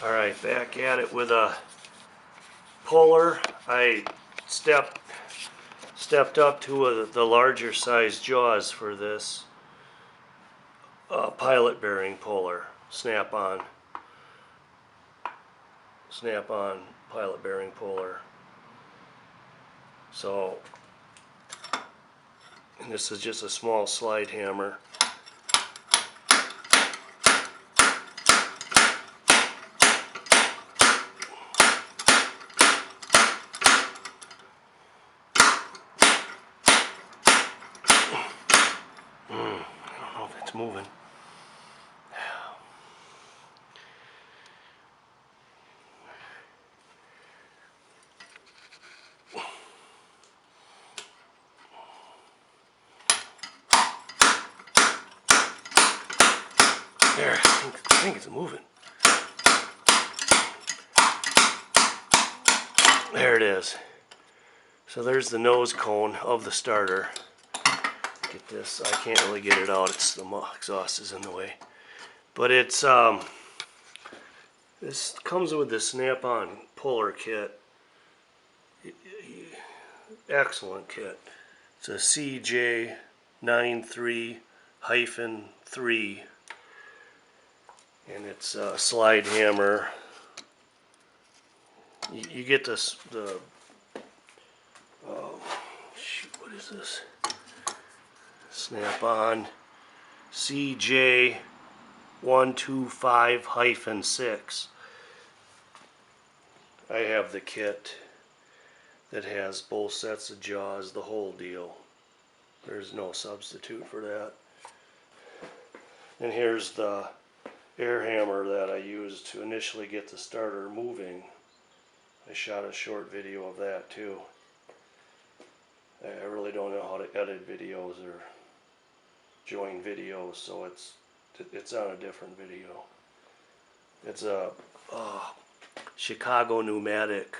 Alright, back at it with a puller. I stepped up to the larger size jaws for this pilot bearing puller. Snap-on pilot bearing puller. So, and this is just a small slide hammer. I don't know if it's moving. There, I think it's moving. There it is. So there's the nose cone of the starter. Get this, I can't really get it out, it's the exhaust is in the way. But it's, this comes with the snap-on puller kit. Excellent kit. It's a CJ93-3. And it's a slide hammer. You get this, shoot, what is this? Snap-on CJ125-6. I have the kit that has both sets of jaws, the whole deal. There's no substitute for that. And here's the air hammer that I used to initially get the starter moving. I shot a short video of that too. I really don't know how to edit videos or join videos, so it's on a different video. It's a Chicago Pneumatic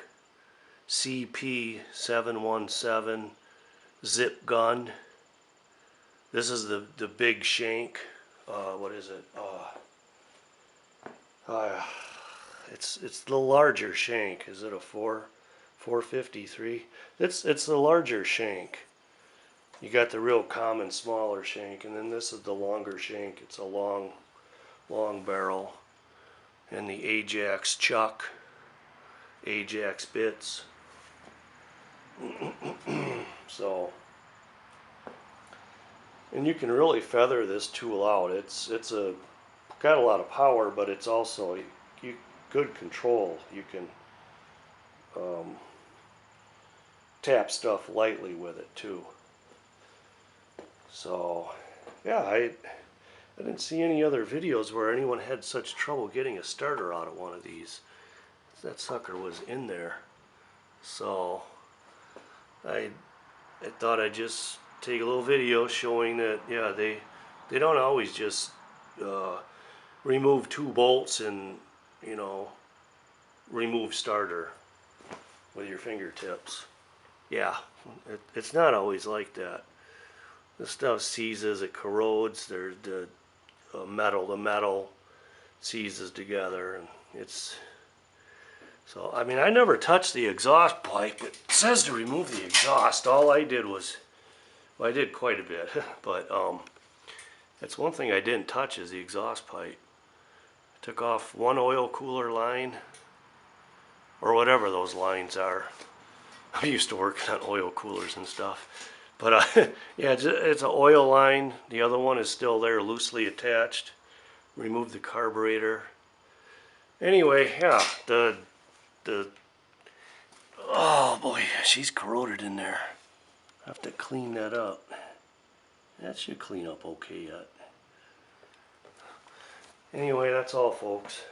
CP717 zip gun. This is the big shank. What is it? It's the larger shank. Is it a 453? It's the larger shank. You got the real common smaller shank, and then this is the longer shank. It's a long barrel, and the Ajax chuck, Ajax bits. So, and you can really feather this tool out. It's got a lot of power, but it's also good control. You can tap stuff lightly with it too. So yeah, I didn't see any other videos where anyone had such trouble getting a starter out of one of these. That sucker was in there. So I thought I'd just take a little video showing that, yeah, they don't always just remove 2 bolts and, you know, remove starter with your fingertips. Yeah, it's not always like that. This stuff seizes, it corrodes. There's the metal seizes together, and it's, so I mean, I never touched the exhaust pipe. It says to remove the exhaust. All I did was, well, I did quite a bit, but that's one thing I didn't touch is the exhaust pipe. I took off one oil cooler line, or whatever those lines are. I'm used to working on oil coolers and stuff. But yeah, it's an oil line. The other one is still there, loosely attached. Remove the carburetor. Anyway, yeah, oh boy, she's corroded in there. I have to clean that up. That should clean up okay yet. Anyway, that's all, folks.